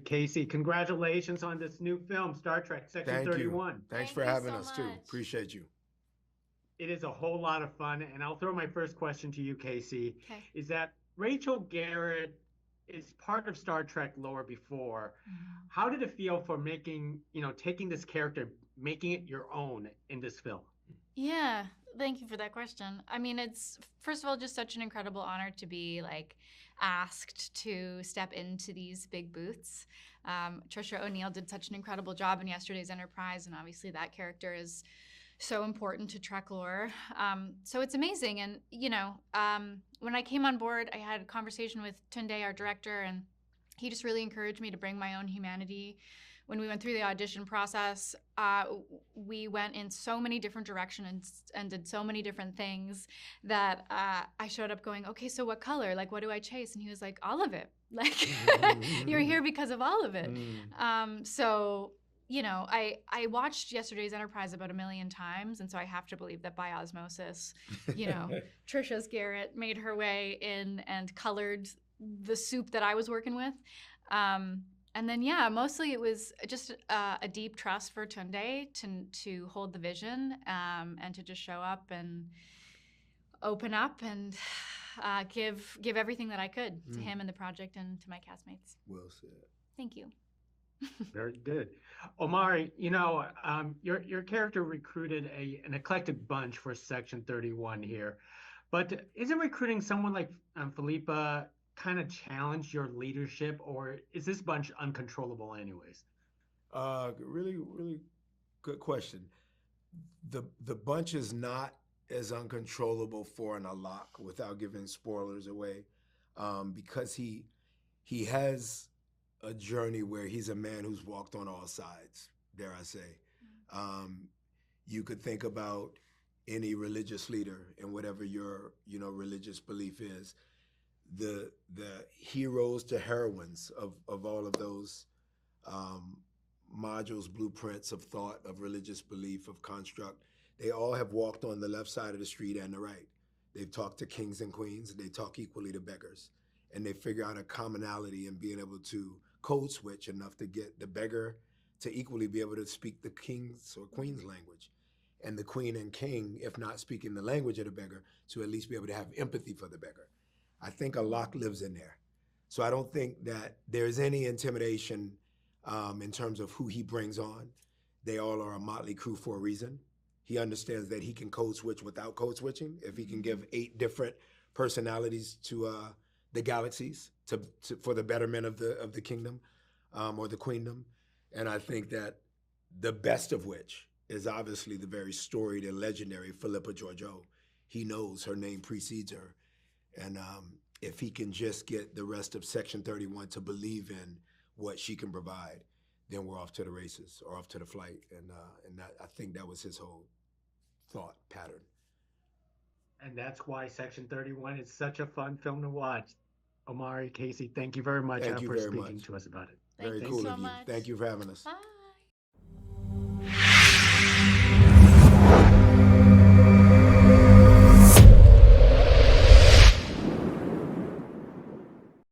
Kacey, congratulations on this new film, Star Trek Section Thank 31. you. Thanks Thank for you having so us too. much. Appreciate you. It is a whole lot of fun, and I'll throw my first question to you, Kacey. Okay. Is that Rachel Garrett is part of Star Trek lore before. How did it feel for taking this character, making it your own in this film? Yeah, thank you for that question. I mean, it's first of all just such an incredible honor to be asked to step into these big booths. Trisha O'Neill did such an incredible job in yesterday's Enterprise, and obviously that character is so important to Trek lore. So it's amazing. And when I came on board, I had a conversation with Tunde, our director, and he just really encouraged me to bring my own humanity. When we went through the audition process, we went in so many different directions and did so many different things that I showed up going, okay, so what color? What do I chase? And he was like, all of it. You're here because of all of it. I watched yesterday's Enterprise about 1 million times, and so I have to believe that by osmosis, Trisha's Garrett made her way in and colored the soup that I was working with. And then, mostly it was just a deep trust for Tunde to hold the vision and to just show up and open up and give everything that I could to him and the project and to my castmates. Well said. Thank you. Very good. Omari, your character recruited an eclectic bunch for Section 31 here, but isn't recruiting someone like Philippa kind of challenge your leadership, or is this bunch uncontrollable anyways? Really, really good question. The bunch is not as uncontrollable for an Alok, without giving spoilers away, because he has a journey where he's a man who's walked on all sides, dare I say. You could think about any religious leader and whatever your religious belief is. The heroes to heroines of all of those modules, blueprints of thought, of religious belief, of construct, they all have walked on the left side of the street and the right. They've talked to kings and queens, they talk equally to beggars. And they figure out a commonality in being able to code switch enough to get the beggar to equally be able to speak the king's or queen's language. And the queen and king, if not speaking the language of the beggar, to at least be able to have empathy for the beggar. I think Alok lives in there. So I don't think that there's any intimidation in terms of who he brings on. They all are a motley crew for a reason. He understands that he can code switch without code switching. If he can give 8 different personalities to the galaxies for the betterment of the kingdom or the queendom. And I think that the best of which is obviously the very storied and legendary Philippa Georgiou. He knows her name precedes her. And if he can just get the rest of Section 31 to believe in what she can provide, then we're off to the races or off to the flight. And I think that was his whole thought pattern. And that's why Section 31 is such a fun film to watch. Omari, Kacey, thank you very much for speaking to us about it. Very Thank cool you so of you. much. Thank you for having us. Bye.